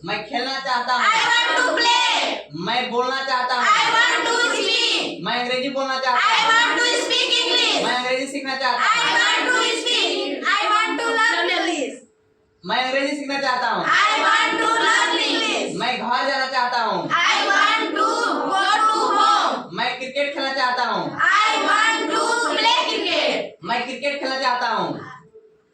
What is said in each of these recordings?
मैं खेलना चाहता हूँ। I want to play. मैं बोलना चाहता हूँ। I want to speak. मैं अंग्रेजी बोलना चाहता I हूँ। want to speak English. मैं अंग्रेजी सीखना चाहता I हूँ। want to speak. I want to learn English. मैं अंग्रेजी सीखना चाहता हूँ। I want to learn English. मैं घर जाना चाहता हूँ। I want to go to home. मैं क्रिकेट खेलना चाहता हूँ। I want to play cricket. मैं क्रिकेट खेलना चाहता हूँ।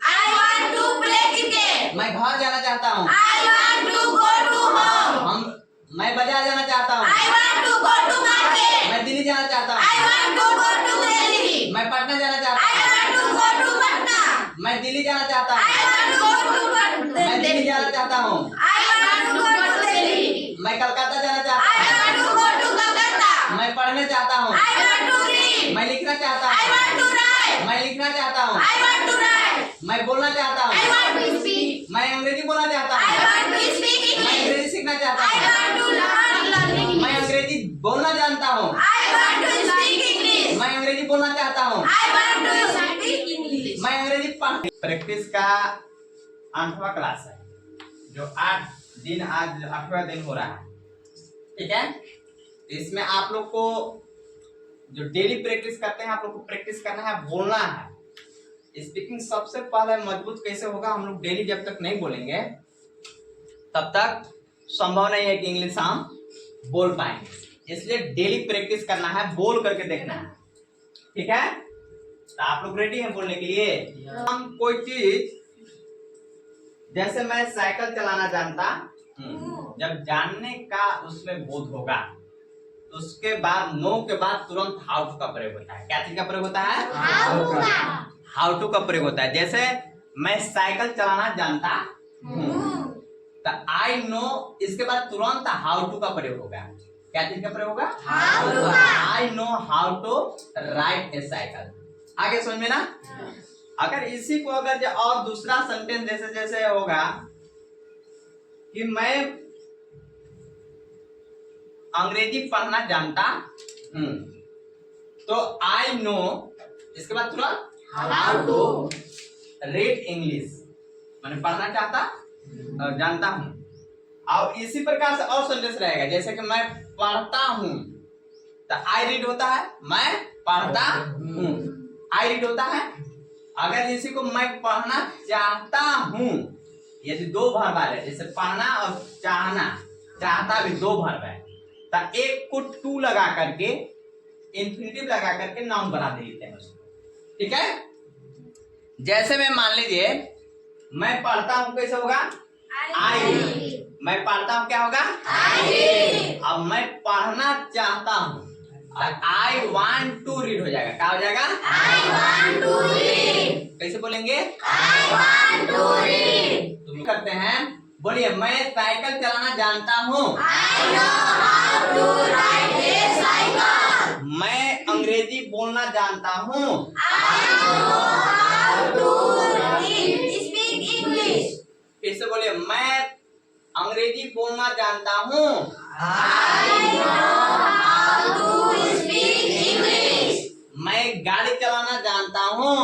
I want to play cricket. मैं घर जाना चाहता हूँ। I want to go to home. मैं बाजार जाना चाहता हूँ। I want to go to market. मैं दिल्ली जाना चाहता I हूँ। want to go to Delhi. मैं पटना जाना चाहता I हूँ। want to go to Patna. मैं दिल्ली जाना चाहता I हूँ। want to go to मैं दिल्ली जाना चाहता हूँ। I want to go to Delhi. मैं कलकत्ता जाना I चाहता want to go to Kolkata. हूँ। मैं पढ़ने चाहता हूँ। I want to read. मैं लिखना चाहता I हूँ। want to write. मैं लिखना चाहता हूँ। I want to write. मैं बोलना चाहता I हूँ। want to speak. मैं अंग्रेजी बोलना चाहता I हूँ। want to speak मैं English. अंग्रेजी सीखना चाहता I हूँ। want to learn English. मैं अंग्रेजी बोलना जानता हूँ। I want to speak English. मैं अंग्रेजी बोलना चाहता हूँ। I want to speak English. मैं अंग्रेजी पढ़। प्रैक्टिस का 8वां क्लास है, जो 8 दिन आज 8वां दिन हो रहा है। ठीक है, इसमें आप लोग को जो डेली प्रैक्टिस करते हैं, आप लोग को प्रैक्टिस करना है, बोलना है। स्पीकिंग सबसे पहले मजबूत कैसे होगा, हम लोग डेली जब तक नहीं बोलेंगे तब तक संभव नहीं है कि इंग्लिश हम बोल पाएंगे। इसलिए डेली प्रैक्टिस करना है, बोल करके देखना है। ठीक है, तो आप लोग रेडी हैं बोलने के लिए? हम कोई चीज, जैसे मैं साइकिल चलाना जानता, जब जानने का उसमें बोध होगा तो उसके बाद नो के बाद तुरंत हाउ टू का प्रयोग होता है। क्या चीज का प्रयोग होता है? हाउ टू का प्रयोग होता है। जैसे मैं साइकिल चलाना जानता हूँ, तो आई नो, इसके बाद तुरंत हाउ टू का प्रयोग होगा। क्या चीज का प्रयोग होगा? I know how to ride a cycle. आगे समझ में ना? अगर इसी को अगर और दूसरा सेंटेंस जैसे जैसे होगा कि मैं अंग्रेजी पढ़ना जानता हूँ, तो आई नो, इसके बाद तुरंत हाउ टू रीड इंग्लिश, मैंने पढ़ना चाहता और जानता हूँ। और इसी प्रकार से और सेंटेंस रहेगा, जैसे कि मैं पढ़ता हूँ, तो आई रीड होता है, मैं पढ़ता हूँ, आई रीड होता है। अगर इसी को मैं पढ़ना चाहता हूँ, यदि दो वर्ब आ रहे, जैसे पढ़ना और चाहना, चाहता भी दो वर्ब है, तो एक को टू लगा करके, इंफिनिटिव लगा करके नाउन बना देते हैं उसको। ठीक है, जैसे मैं मान लीजिए मैं पढ़ता हूँ, कैसे होगा? आई। मैं पढ़ता हूँ, क्या होगा? आई। अब मैं पढ़ना चाहता हूँ, आई वांट टू रीड हो जाएगा। क्या हो जाएगा? I want to read. कैसे बोलेंगे? I want to read. तुम करते हैं, बोलिए मैं साइकिल चलाना जानता हूँ। I know how to ride a cycle. मैं अंग्रेजी बोलना जानता हूँ। I know how to speak English. फिर से बोलिए, मैं अंग्रेजी बोलना जानता हूँ। I know how to speak English. मैं गाड़ी चलाना जानता हूँ।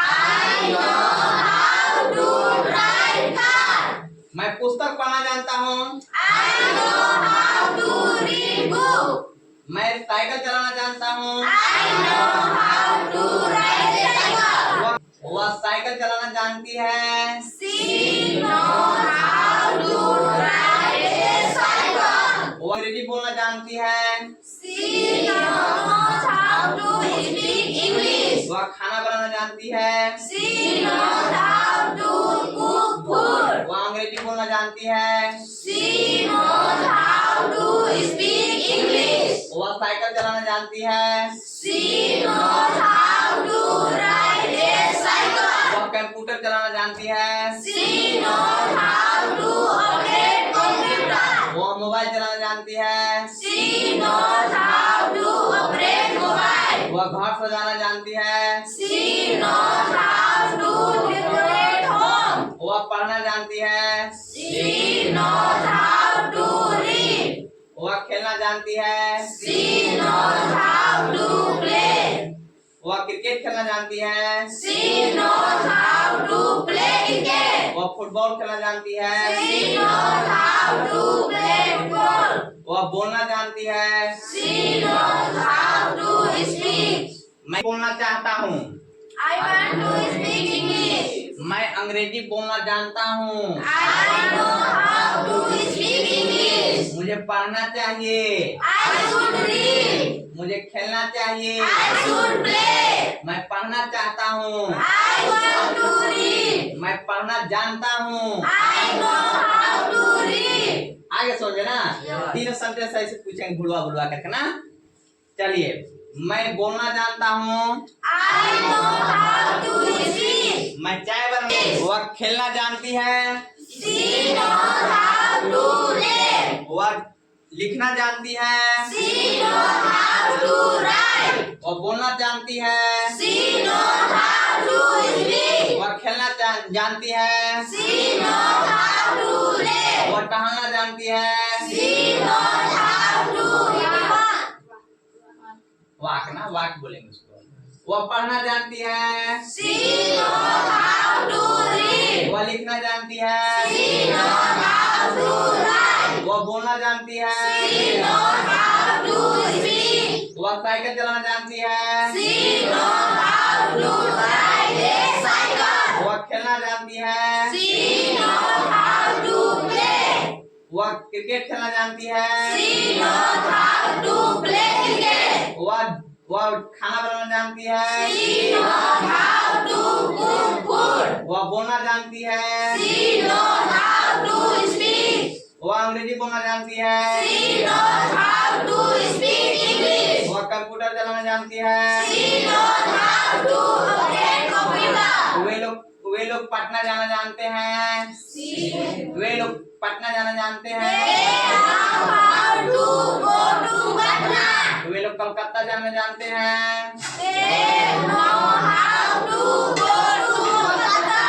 I know how to drive car. मैं पुस्तक पढ़ना जानता हूँ। I know how to read book. मैं साइकिल चलाना जानता हूँ। I know how to ride a cycle. वह साइकिल चलाना जानती है। She knows how to ride a cycle. वो अंग्रेजी बोलना जानती है। She knows how to speak English. वह खाना बनाना जानती है। She knows how to cook food. वह अंग्रेजी बोलना जानती है। She knows how to speak English. वह साइकिल चलाना जानती है। She knows how to ride a cycle. वह कंप्यूटर चलाना जानती है। She knows how to operate computer. वह मोबाइल चलाना जानती है। She knows how to operate mobile. वह घर सजाना जानती है। She knows how to decorate home. वह पढ़ना जानती है। She knows how to read. वह खेलना जानती है। She knows how to play. वह क्रिकेट खेलना जानती है। She knows how to play cricket. वह फुटबॉल खेलना जानती है। शी नोज हाउ टू वह बोलना जानती है। She knows how to speak. मैं बोलना चाहता हूँ। I want to speak English. मैं अंग्रेजी बोलना जानता हूँ। I know how to speak English. मुझे पढ़ना चाहिए। I should read. मुझे खेलना चाहिए। I should play. मैं पढ़ना चाहता हूँ। I want to read. मैं पढ़ना जानता हूँ। I know how to read. आगे समझे ना। Yes. तीनों सेंटेंस ऐसे पूछेंगे भुलवा भुलवा करके ना। चलिए, मैं बोलना जानता हूँ। I know how to speak. मैं चाय बना। वह खेलना जानती है। She knows how to play. वह लिखना जानती है। She knows how to write. वह बोलना जानती है। She knows how to speak. वह खेलना जानती है। She knows how to play. वह टहलना जानती है। She knows how to वाक ना, वाक बोलेंगे उसको। वह पढ़ना जानती है। She knows how to read. वह लिखना जानती है। She knows how to write. वह बोलना जानती है। She knows how to speak. वह साइकिल चलाना जानती है। She knows how to ride a cycle. वह खेलना जानती है। She knows how to play. वह क्रिकेट खेलना जानती है। She knows how to play cricket. वह खाना बनाना जानती है। She knows how to cook food. वह बोलना जानती है। She knows how to speak. वह अंग्रेजी बोलना जानती है। She knows how to speak English. वह कंप्यूटर चलाना जानती है। She knows how to operate computer. वे लोग पटना जाना जानते हैं। वे लोग पटना जाना जानते They हैं। know how to go to Patna. वे लोग कलकत्ता जाना जानते हैं। They know how to go to Kolkata.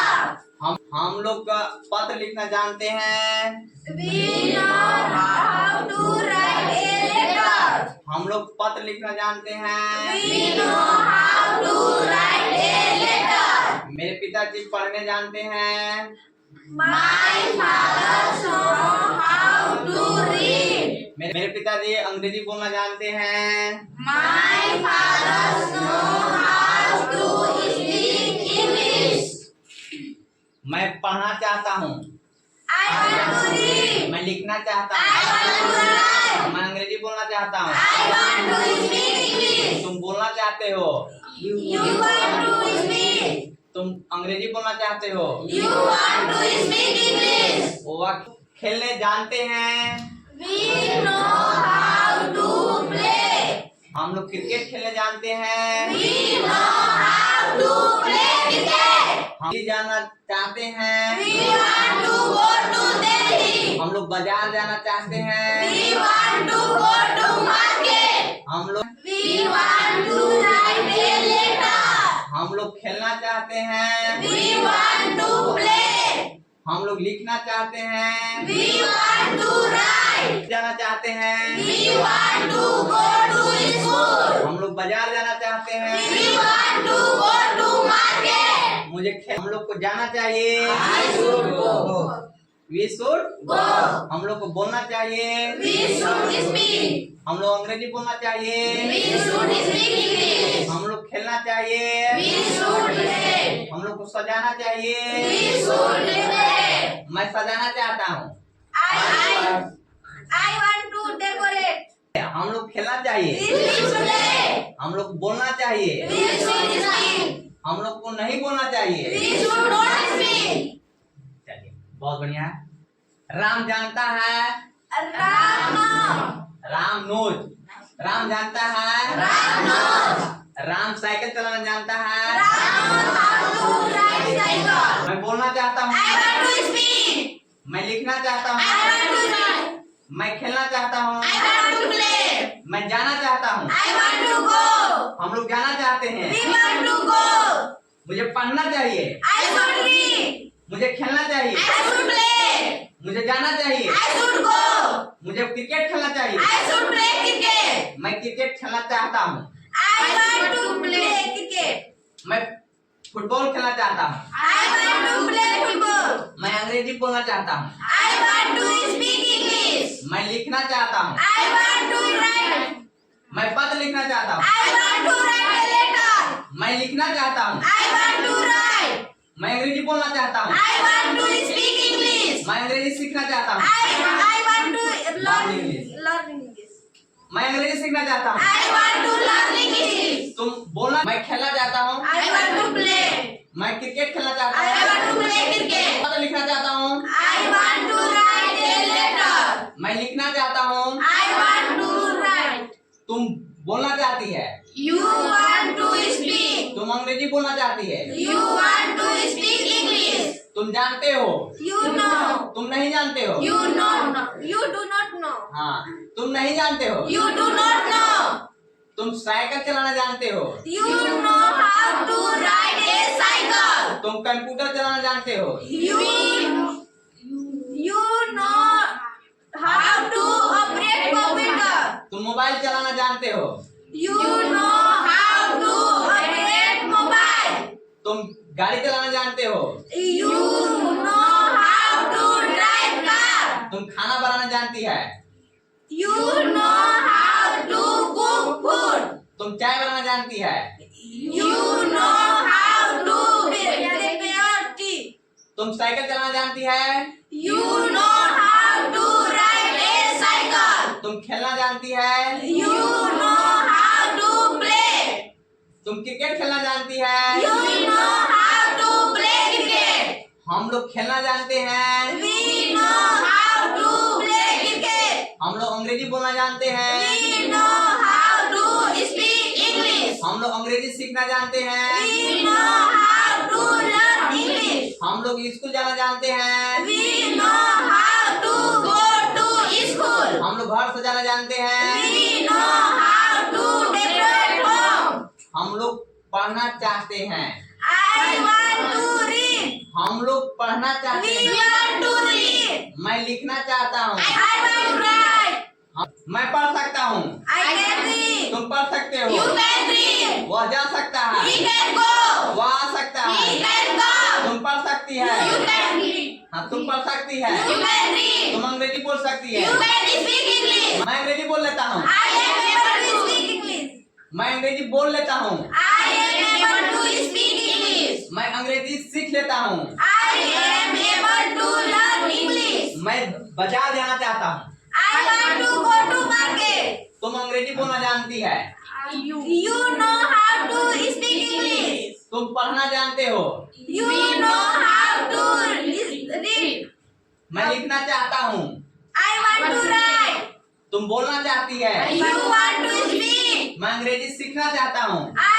हम लोग का पत्र लिखना जानते हैं। We know how to write a letter. हम लोग पत्र लिखना जानते हैं। We know how to write a letter. मेरे पिताजी पढ़ने जानते हैं। My father knows how to read. मेरे पिताजी अंग्रेजी बोलना जानते हैं। My father knows how to speak English. मैं पढ़ना चाहता हूँ। I want to read. मैं लिखना चाहता I want to हूँ। write. मैं अंग्रेजी बोलना चाहता हूँ। I want to speak English. तुम बोलना चाहते हो। You want to speak. तुम अंग्रेजी बोलना चाहते हो। You want to speak English. वह खेलने जानते हैं। We know how to play. हम लोग क्रिकेट खेलने जानते हैं। We know how to play cricket. हम दिल्ली जाना चाहते हैं। We want to go to Delhi. हम लोग बाजार जाना चाहते हैं। We want to go to market. हम लोग We want to write a letter. हम लोग खेलना चाहते हैं। We want to play. हम लोग लिखना चाहते हैं। We want to write. जाना चाहते हैं। We want to go to school. हम लोग बाजार जाना चाहते हैं। We want to go to market. हम लोग को जाना चाहिए। I should go. We should Go. हम लोग को बोलना चाहिए। We should speak. हम लोग अंग्रेजी बोलना चाहिए। We should speak English. हम लोग खेलना चाहिए। We should play. हम लोग को सजाना चाहिए। We should play. मैं सजाना चाहता हूँ। I want to decorate. हम लोग खेलना चाहिए। We should play. हम लोग बोलना चाहिए। We should speak. हम लोग को नहीं बोलना चाहिए। We should not speak. चलिए, बहुत बढ़िया। राम जानता है। राम नोज। राम जानता है। राम साइकिल चलाना जानता है। मैं बोलना चाहता हूँ। I want to speak. मैं लिखना चाहता I हूँ। want to write. मैं खेलना चाहता हूँ। I want to play. मैं जाना चाहता हूँ। I want to go. हम लोग जाना चाहते हैं। We want to go. मुझे पढ़ना चाहिए। I should read. मुझे खेलना चाहिए। I should play. मुझे जाना चाहिए। I should go. मुझे क्रिकेट खेलना चाहिए। I should play cricket. मैं क्रिकेट खेलना चाहता हूँ। I want to play cricket. मैं फुटबॉल खेलना चाहता हूँ। I want to play football. मैं अंग्रेजी बोलना चाहता हूँ। I want to speak English. मैं मैं लिखना चाहता हूँ। I want to write. मैं पत्र लिखना चाहता हूँ। I want to write a letter. मैं लिखना चाहता हूँ। I want to write. मैं अंग्रेजी बोलना चाहता हूँ। I want to speak English. मैं अंग्रेजी सीखना चाहता हूँ। I want to learn English. English. मैं अंग्रेजी सीखना चाहता हूँ। I want to learn English. तुम बोलना। मैं खेलना चाहता हूँ। I want to play. मैं क्रिकेट खेलना चाहता I हूँ। want to play cricket. पत्र लिखना चाहता हूँ। I want to write a letter. मैं लिखना चाहता हूँ। I want to write. तुम बोलना चाहती है। You want to speak. तुम अंग्रेजी बोलना चाहती है। You want to speak English. तुम जानते हो। You know. तुम नहीं जानते हो। You know. You do not know. हाँ, तुम नहीं जानते हो। You do not know. तुम साइकिल चलाना जानते हो। You know how to ride a cycle. तुम कंप्यूटर चलाना जानते हो। You know how to operate computer. तुम मोबाइल चलाना जानते हो। You know how to operate mobile. तुम गाड़ी चलाना जानते हो। You know how to drive car. तुम खाना बनाना जानती है। You know how to cook food. तुम चाय बनाना जानती है। You know how to prepare tea. तुम साइकिल चलाना जानती है। You know how to ride a cycle. तुम खेलना जानती है। You know how to play. तुम क्रिकेट खेलना जानती है। You know how to play cricket. हम लोग खेलना जानते हैं। We know how to play cricket. हम लोग अंग्रेजी बोलना जानते हैं। We know how to speak English. हम लोग अंग्रेजी सीखना जानते हैं। We know how to learn English. हम लोग स्कूल जाना जानते हैं। We know how to go to school. हम लोग घर सजाना जानते हैं। We know how to decorate home. हम लोग पढ़ना चाहते हैं। I want to read. हम लोग पढ़ना चाहते We हैं। want to read. मैं लिखना चाहता हूँ। I want to write. मैं पढ़ सकता हूँ। I can read. तुम पढ़ सकते You हो। can read. वह जा सकता है। He can go. वह आ सकता He है। can come. तुम पढ़ सकती है। You can read. हाँ, तुम पढ़ सकती है। You can read. तुम अंग्रेजी बोल सकती है। You can speak English. मैं अंग्रेजी बोल लेता हूँ। I am able to speak English. मैं अंग्रेजी बोल लेता हूँ। I am able to speak English. मैं अंग्रेजी सीख लेता हूँ। I am able to learn English. मैं बाजार जाना चाहता हूँ। I want to go to market. तुम अंग्रेजी बोलना जानती है। You know how to speak English. तुम पढ़ना जानते हो। You know how to read. मैं लिखना चाहता हूँ। I want to write. तुम बोलना चाहती है। You want to speak. मैं अंग्रेजी सीखना चाहता हूँ। I